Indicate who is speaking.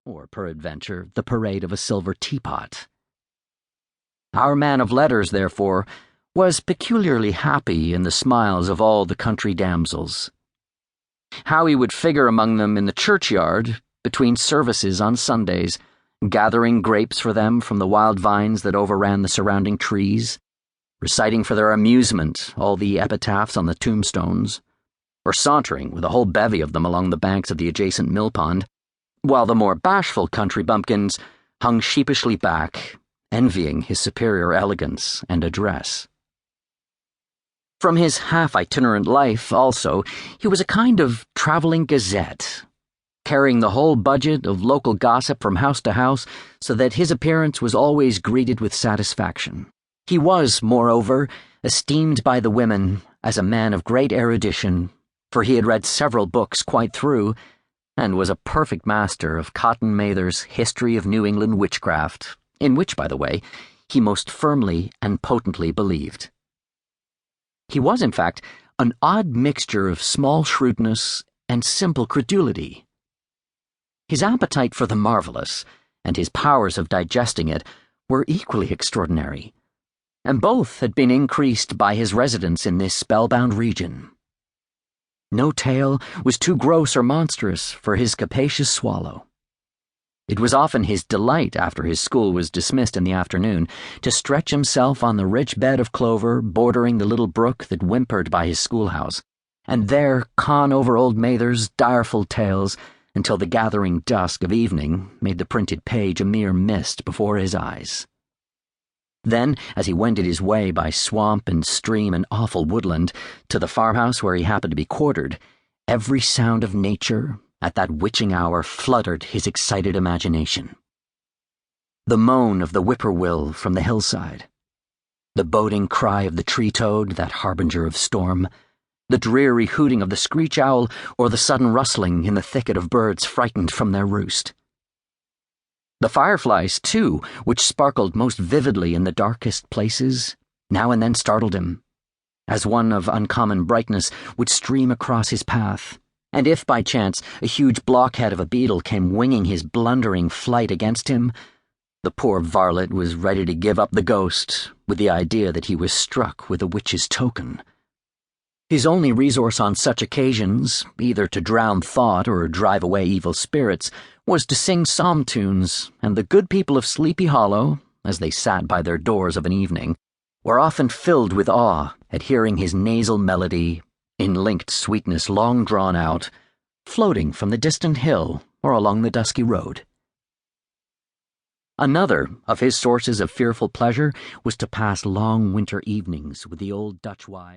Speaker 1: or peradventure the parade of a silver teapot. Our man of letters, therefore, was peculiarly happy in the smiles of all the country damsels. How he would figure among them in the churchyard, between services on Sundays, gathering grapes for them from the wild vines that overran the surrounding trees, reciting for their amusement all the epitaphs on the tombstones, or sauntering with a whole bevy of them along the banks of the adjacent mill pond, while the more bashful country bumpkins hung sheepishly back, envying his superior elegance and address. From his half-itinerant life, also, he was a kind of traveling gazette, carrying the whole budget of local gossip from house to house so that his appearance was always greeted with satisfaction. He was, moreover, esteemed by the women as a man of great erudition, for he had read several books quite through, and was a perfect master of Cotton Mather's History of New England Witchcraft, in which, by the way, he most firmly and potently believed. He was, in fact, an odd mixture of small shrewdness and simple credulity. His appetite for the marvelous, and his powers of digesting it, were equally extraordinary, and both had been increased by his residence in this spellbound region. No tale was too gross or monstrous for his capacious swallow. It was often his delight, after his school was dismissed in the afternoon, to stretch himself on the rich bed of clover bordering the little brook that whimpered by his schoolhouse, and there con over old Mather's direful tales until the gathering dusk of evening made the printed page a mere mist before his eyes. Then, as he wended his way by swamp and stream and awful woodland to the farmhouse where he happened to be quartered, every sound of nature at that witching hour fluttered his excited imagination. The moan of the whippoorwill from the hillside, the boding cry of the tree-toad, that harbinger of storm, the dreary hooting of the screech owl, or the sudden rustling in the thicket of birds frightened from their roost. The fireflies, too, which sparkled most vividly in the darkest places, now and then startled him, as one of uncommon brightness would stream across his path, and if by chance a huge blockhead of a beetle came winging his blundering flight against him, the poor varlet was ready to give up the ghost with the idea that he was struck with a witch's token. His only resource on such occasions, either to drown thought or drive away evil spirits, was to sing psalm tunes, and the good people of Sleepy Hollow, as they sat by their doors of an evening, were often filled with awe at hearing his nasal melody, in linked sweetness long drawn out, floating from the distant hill or along the dusky road. Another of his sources of fearful pleasure was to pass long winter evenings with the old Dutch wives.